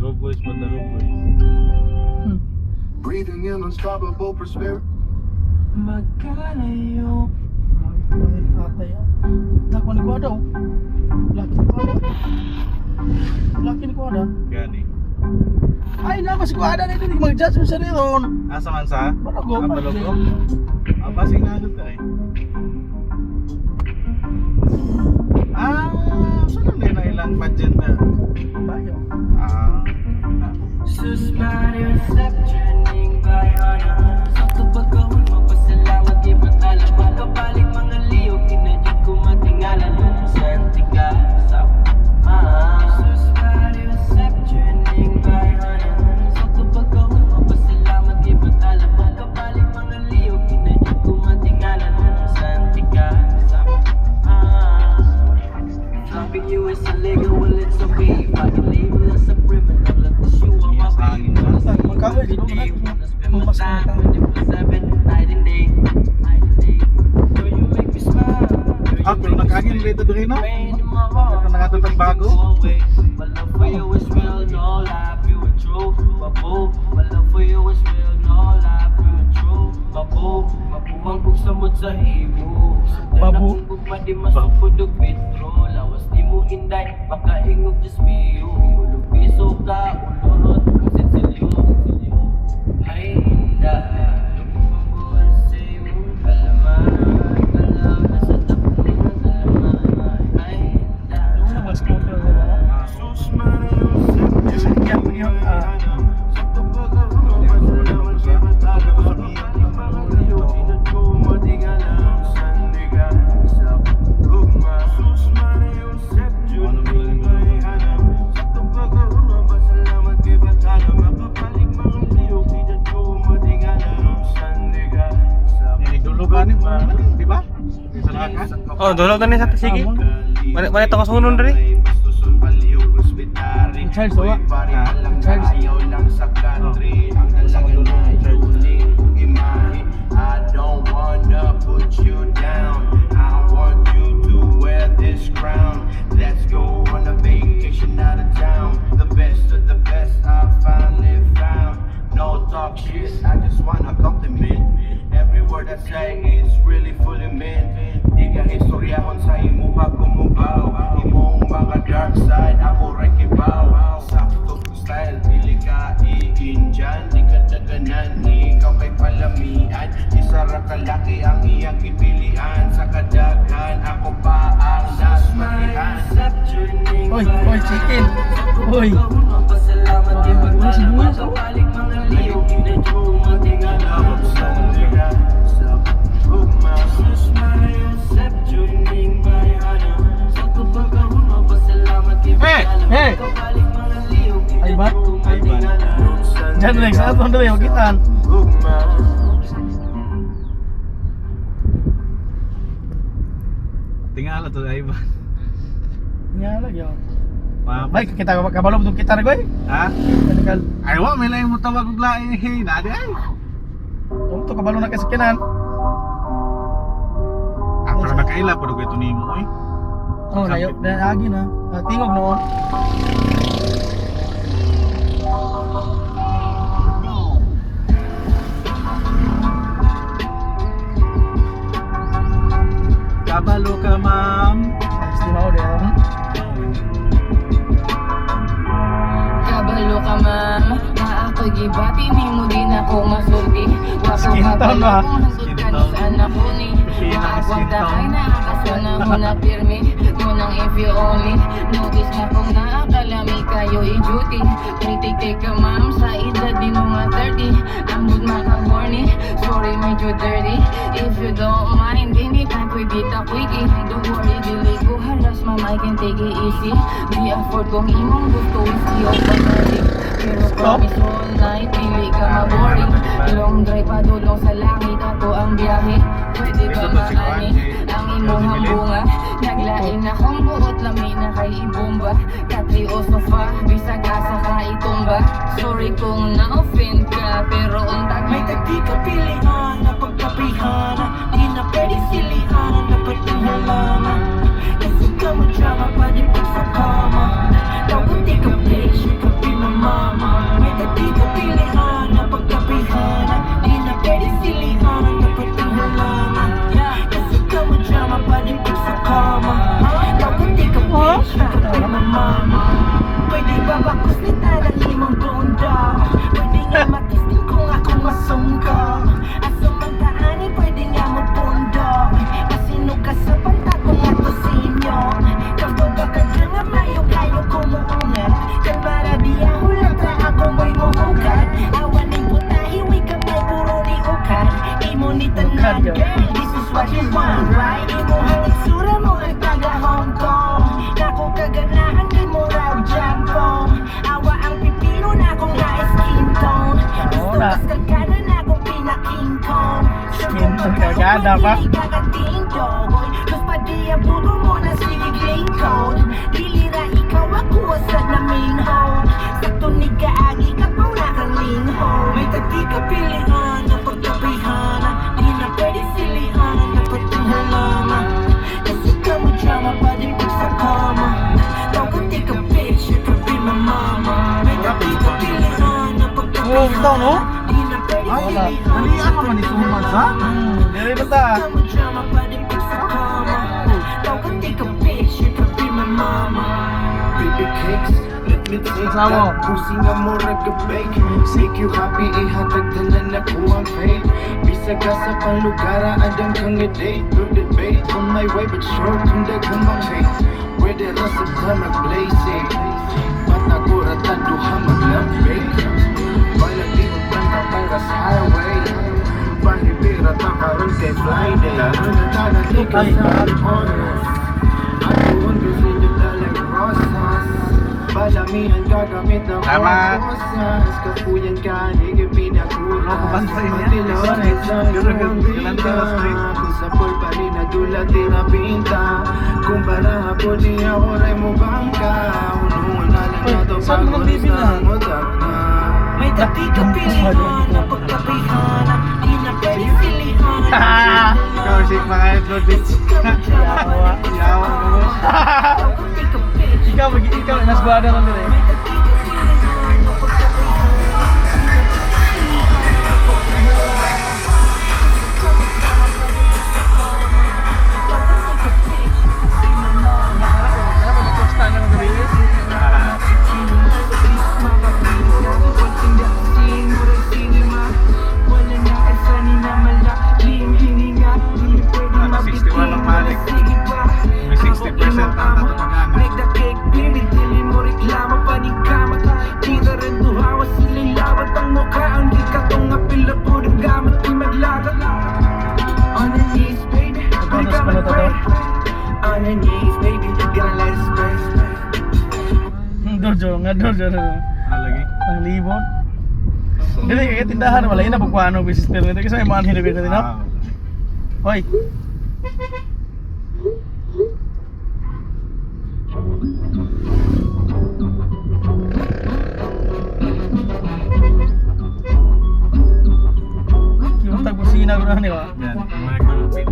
Padago boys. Breathing in unstoppable prosperity. Magkalayo. Pangil tatay ah. Nakman ko daw. Laki ni ko ada. Gani. Ay na mas ko ada nito di mag-judge mo sa ron. Asa man sa? Balago. Balago. Pasing na agad ka eh. Saan na ilang budget na? Bayo. Susmari usap trending bayana. Sa kabagawin magpasalamat di batala. Magkapaling mga liyo kinadid ko matingalan. Santika sa Susmari usap trending bayana. Sa kabagawin magpasalamat di batala. Magkapaling mga liyo kinadid ko matingalan. Santika sa Dropping you is illegal, well it's okay. If I can label as a criminal, let the shoe on my back. Magkaway di ko na. Mas na. Night and day. Girl, you make me smile. Pero nakagin dito doon na. Ito na nga itong bago. My love for you is real, no lie, pure and true. Babo, my love for you is real, no lie, pure and true. Babo, mabuwang kong samot sa imo. Babo. Kung gugma di masupod og petrol. Lawas di mo hinday, makaingog just me you. Ulog piso ka, ulurot, kung sinsilyo. Ay, hinda. Lumabol sa imong kalaman. Kalaw na sa tapong kalaman. Ay, hinda. Mas ko to. Di ba? Sa lakas. Oh, dulaw na ni sa sige. Mana to kasunon diri. Charles daw. Charles. I don't wanna put you down. I want you to wear this crown. Let's go on a vacation out of town. The best of the best I finally found. No talk shit, I just wanna compliment. Every word I say is really fully meant. Di ka historyahon sa imuha kumubaw. Imong mga dark side, ako rin kibaw. Sakto ko style, pili ka i-Indian. Di ka daganan, ikaw kay palamian. Isa ra kalaki ang iyang ipilian. Sa kadaghan, ako pa ang nasmatihan. Oy, chicken. Oy. Pasalamat di Wala si Buya. Magkapaling mga liyo kinadid ko matingalan. Santika sa ugma. Susmari usap trending bayana. Sa kabagawin magpasalamat di batala. Hey! Magkapaling mga liyo Ay, ba? kinadid ko matingalan. Diyan Rex, sa ato dali magitan. Tingala to ay ba? Nya lagi oh. Mabay. Bay kita kabalo butong kita na goy. Ha? Kadikal. Ay wa may lain mo tawag og lain hey na di ay. Tum to kabalo na kasakinan. Pero nakaila pero kay tunimo oy. Oh, layo na agi na. Tingog noon. Kabalo ka ma'am. Ayos din ako diyan. Kabalo ka ma'am, na ako'y gibati, di mo din ako masulti. Wako Skin tone kabalo ba? kung hanggang ka ni saan ako ni. Maagwanta kay nakakasuna mo na pirmi. Munang if you only notice na kung naakalami kayo i-duty. Kritik ka ma'am, sa edad di mo nga 30. Ambod maka-horny, sorry medyo dirty. If you don't mind, anytime pwede ta quickie. Don't worry, dili ko haras ma'am, I can take it easy. Di afford kong imong gusto is di overnight. Pero promise all night, dili ka ma-boring. Long drive pa dulong sa langit, ako ang biyahe. Pwede ba maani ang imong hambunga? Naglain akong buot, lami na kay ibomba. Katri o sofa, bisag asa ka itumba. Sorry kung na-offend ka, pero untag May tagdi ka pilihan na pagkapihan. Di na pwede silihan na pagtinghalana. Kasi ka mo drama pa di pag sa kama. Dapat di ka patient ka pinama. my mama. Pwede ba bakos ni tanang imong bunda? Pwede nga matisting kung ako masungka. Asong magkaani pwede nga magpunda. Masino ka sa panta kung ato sa inyo. Kabaga ka dyan nga mayo kayo kumuungan. Kan para di ako latra ako mo'y muhugan. Awan ng putahi, way kamay puro ni ukan. Imo ni tanan girl, this is what you want, right? Imo ang itsura mo ay taga Hong Kong. Nako kaganahan kay mo raw jampong. Awa ang pipino na akong na-skin tone. Gusto kas kagana na akong pina-king kong. Skin tone kagana pa? Kagating dogoy. Los pa di abudo mo na sige clean code. Dilira ikaw ako asad na main home. Sakto ni kaagi ka pa na kang lingho. May tagdi ka pilihan na pagkapihan. Di na pwede silihan na pagtinghalangan. Kasi ka mo drama pa din pag sa kama. Tao ka di ka bitch, you could be my mama. May tagdi ka pilihan na Oh, ito, no? pagkapihan. Di na pwede Ay, silihan. dalian naman ni Sumas, ha? Dili ba ta? Baby cakes, let me take Sama. that pussy nga mo bake. Make you happy, ihatag tanan na ko ang fate. Bisag ka sa panlugara, adang kang i-date. Good debate, on my way but short, hindi ka mag-hate. Pwede rasa ka mag-blazing, ba't ako rataduha mag-love-bake? Wala di mo banda para sa highway. Pahibira ta karon kay Friday. Lalo na tanati ka sa oras. Atuon kasi yung dalang rosas. Balamihan gagamit ng Tama. rosas. Kapuyan ka, hindi pinakulas. Ano, kabansay niya? Matilawan ay isang Galante na street. Kung sa pool pa rin na dula tinapinta. Kung para ako di ako rin mo bangka. Unungan na lang na to saan mo nang bibili na? mutak na. May tati ka pilihan na pagkapihan. Di na pwede silihan. Ikaw si mga Edward Beach. Yawa. Yawa mo. Tao ka di ka bitch. Ikaw, nasguada lang din eh. May tati ka pilihan na pagkapihan. May 60% ang tatapagana. Make the cake, baby, dili mo reklamo pa ni kama. Di na rin tuhawa sila'y lawat ang mukha. Ang di ka tong apila po ng gamit di maglagat. On the knees, baby, di ka mag-pray. On the knees, baby, gonna let it spray. Dojo. Lagi. Ang libon. Dili kaya tindahan wala yun na pagkuhan ng business pero ito kasi may mga hinibig natin, no? Hoy. Yung tagbusina ko na, di ba? Yan, mga kulupin.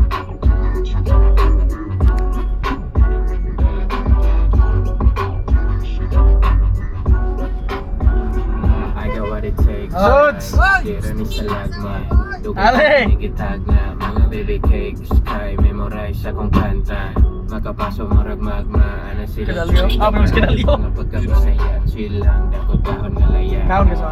I got what it takes. Suds! Tira ni sa lagma. Ale! Igitag na mga baby cakes. Kay memorize akong kanta. Makapaso marag magma. Ano sila? Kinalyo? Ah, pero mas kinalyo. Mga pagkabisaya. Chill lang. Dakot kahon nga laya. Kaon ka sa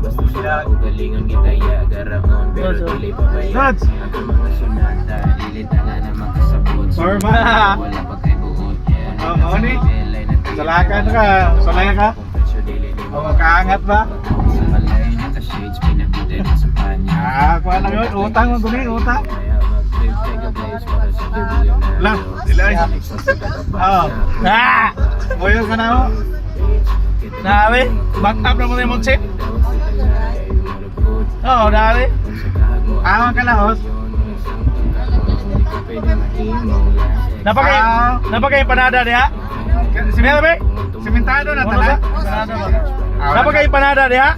Basta sila ugalingon gitaya. Garamon pero Suds! dili babaya. Suds! Ako mga sunata. Lilita na na makasabot. Norma! Wala pa kay buot. Oo, ni. Salakan ka. Salaya ka. O, magkaangat ba? Sa balay, naka-shades, pinabitay rin sa panya. Ah, kuha lang yun. Utang mo guni, utang. Kaya mag-live, take a place para sa billionaire. Lah, dilay. Oo. Ah! Boyo ka na ako. Nabi, back up na mo na yung mag-chip. Oo, dali. Awan ka na, host. Napagay panada diha? Simentado simentado na tala. Panada ba? Napagay panada diha?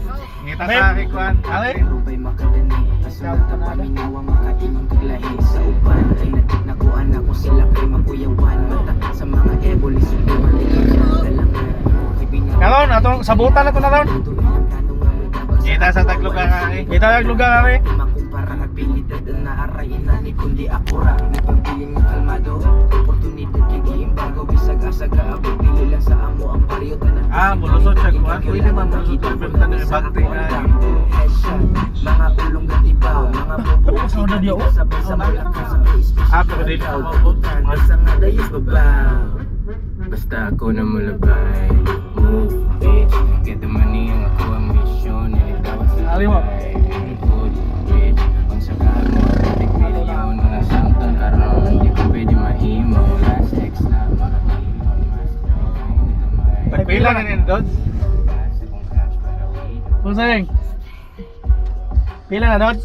Ngita sa akin, kuhan. Ale? Rubay makadani, asal ka paminawa makaingon kaglahi sa uban. Ay nakuan ako sila kay makuyawan. Mata sa mga eboli, subuhan dalangan. Kalon, atong sabutan na to na ron. Ngita sa taglugar ka eh. Kita yung lugar kami. Makumpara abilidad na arayin na ni kundi akura. Nagpabiling kalmado, oportunidad kay giimbago. Bisag asaga abot pilila mulusot siya kuan. Pwede man mulusot siya pero tanong yung bagti nga. Mga ulong gatibaw, mga bobo. Sa una dia, oh. Sabay-sabay lang sa face. Pero dili ako mabutan. Basta nga dayos babaw. Basta ako na malabay. Move, bitch. Get the money, ang ako ang mission. Initawag sa Ali mo. good, bitch. Kung saka mo, 30 million. Mga samtang karon, hindi ko pwede mahimo. Last ex na, maratilon. Mas joy. Pagpila na nila doon. Pusing. Pila na, Dodge?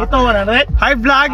Ito, 100. Hi vlog!